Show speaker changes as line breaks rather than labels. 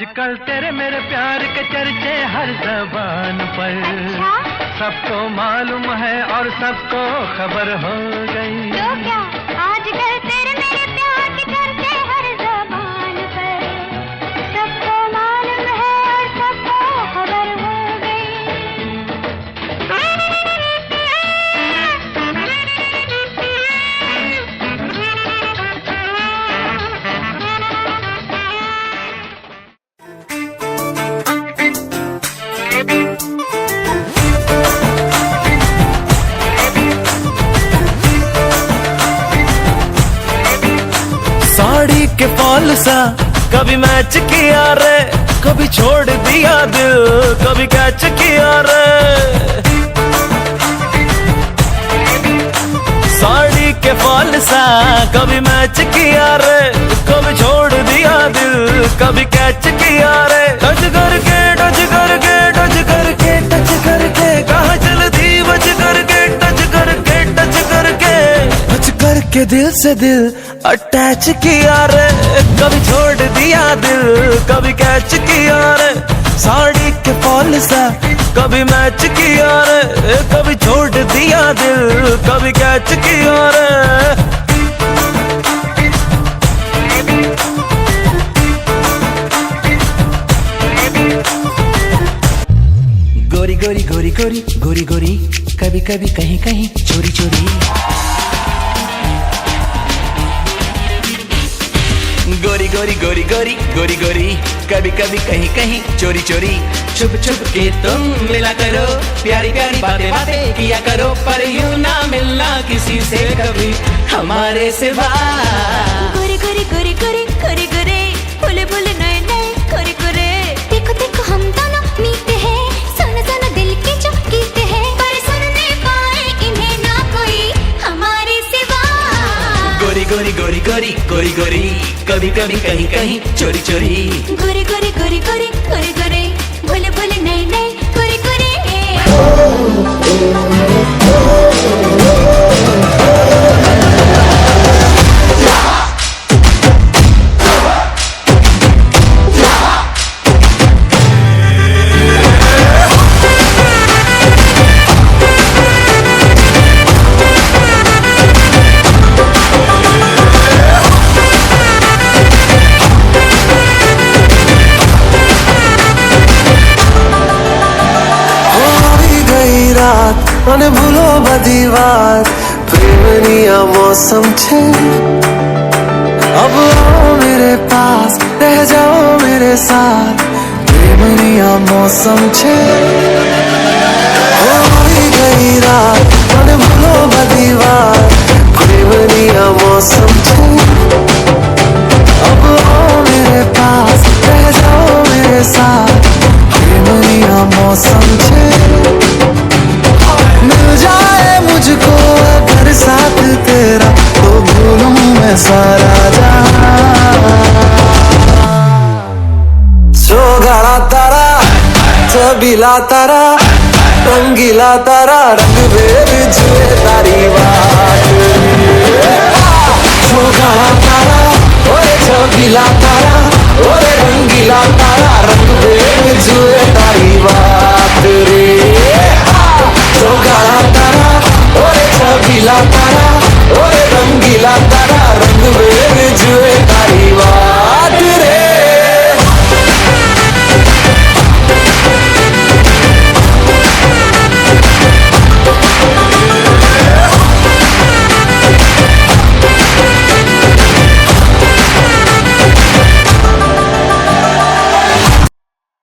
आजकल तेरे मेरे प्यार के चर्चे हर ज़बान पर। सबको मालूम है और सबको खबर हो गई।
तो क्या आजकल तेरे मेरे प्यार के चर्चे हर ज़बान पर। सबको मालूम है और सबको खबर हो
साड़ी के फॉल सा कभी मैच किया रे, कभी छोड़ दिया दिल, कभी कैच किया रे। साड़ी के फॉल सा कभी मैच किया रे, कभी छोड़ दिया दिल, कभी कैच किया रे। टच करके टच करके टच करके टच करके कहाँ चलती बच करके टच करके टच करके टच करके दिल से दिल अटैच किया रे। कभी छोड़ दिया दिल, कभी कैच किया रे। साड़ी के फॉल सा कभी मैच किया रे, कभी छोड़ दिया दिल, कभी कैच किया रे। गोरी गोरी गोरी गोरी गोरी गोरी, कभी कभी कहीं कहीं चोरी चोरी। गोरी गोरी गोरी गोरी गोरी गोरी, कभी कभी कहीं कहीं चोरी चोरी। छुप छुप के तुम मिला करो, प्यारी प्यारी बातें बातें किया करो, पर यूं ना मिलना किसी से कभी हमारे सिवा।
गोरे गोरे गोरे गोरे गोरे गोरे, भोले भोले नए नए गोरे गोरे। देखो देखो हम दोनों मीते हैं, सुन सुन दिल के जो गीत हैं, पर सुन नहीं पाए इन्हें ना कोई हमारे सिवा।
गोरी गोरी गोरी गोरी गोरी गोरी, कभी कभी कहीं कहीं चोरी चोरी।
गोरे गोरे गोरे गोरे गोरे गोरे, भोले भोले नए नए गोरे गोरे।
મને ભૂલો બધી વાત, પ્રેમની આ मौसम छे। अब आओ मेरे पास, रह जाओ मेरे साथ, प्रेमनी आ मौसम छे। होई गई रात, મને ભૂલો બધી વાત, प्रेमनी आ मौसम छे। अब आओ मेरे पास, रह जाओ मेरे साथ, प्रेमनी आ मौसम छे। मिल जाए मुझको अगर साथ तेरा, तो भूलूं मैं सारा जहां। सोगाड़ा तारा, छबीला तारा, रंगीला तारा, रंग बेर जुए तारी बात। सोगाड़ा तारा, ओए छबीला तारा, ओए रंगीला तारा, रंग बेर जुए तारी बात रे। सोगाड़ा तारा, ओए छबीला तारा, ओए रंगीला तारा, रंग बेर जुए तारी बात।